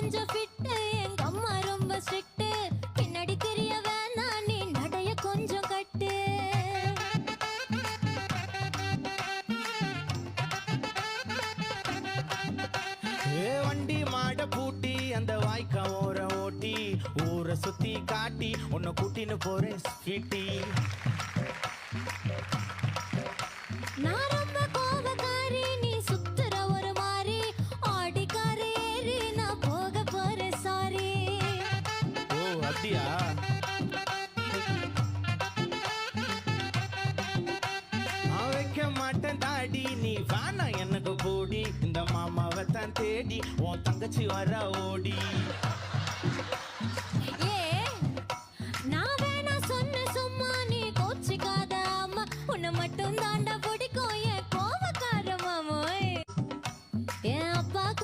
கொஞ்சம் ஃபிட்டு எங்க அம்மா ரொம்ப ஸ்ட்ரிக்ட் பின்னாடி தெரிய வேணாம் நீ நடைய கொஞ்சம் கட்டு வண்டி மாட பூட்டி அந்த வாய்க்கா ஓர ஓட்டி ஊரை சுத்தி காட்டி உன்னை கூட்டின்னு போறேன் ஸ்வீட்டி நான் ரொம்ப கோபக்காரி நீ சுத்துற ஒரு மாதிரி ஆடிக்கார ஏறி நான் போக போறேன் சாரி ஓ அப்படியா நான் வைக்க மாட்டேன் தாடி நீ வேணா எனக்கு போடி இந்த மாமாவை தான் தேடி உன் தங்கச்சி வர ஓடி ஏ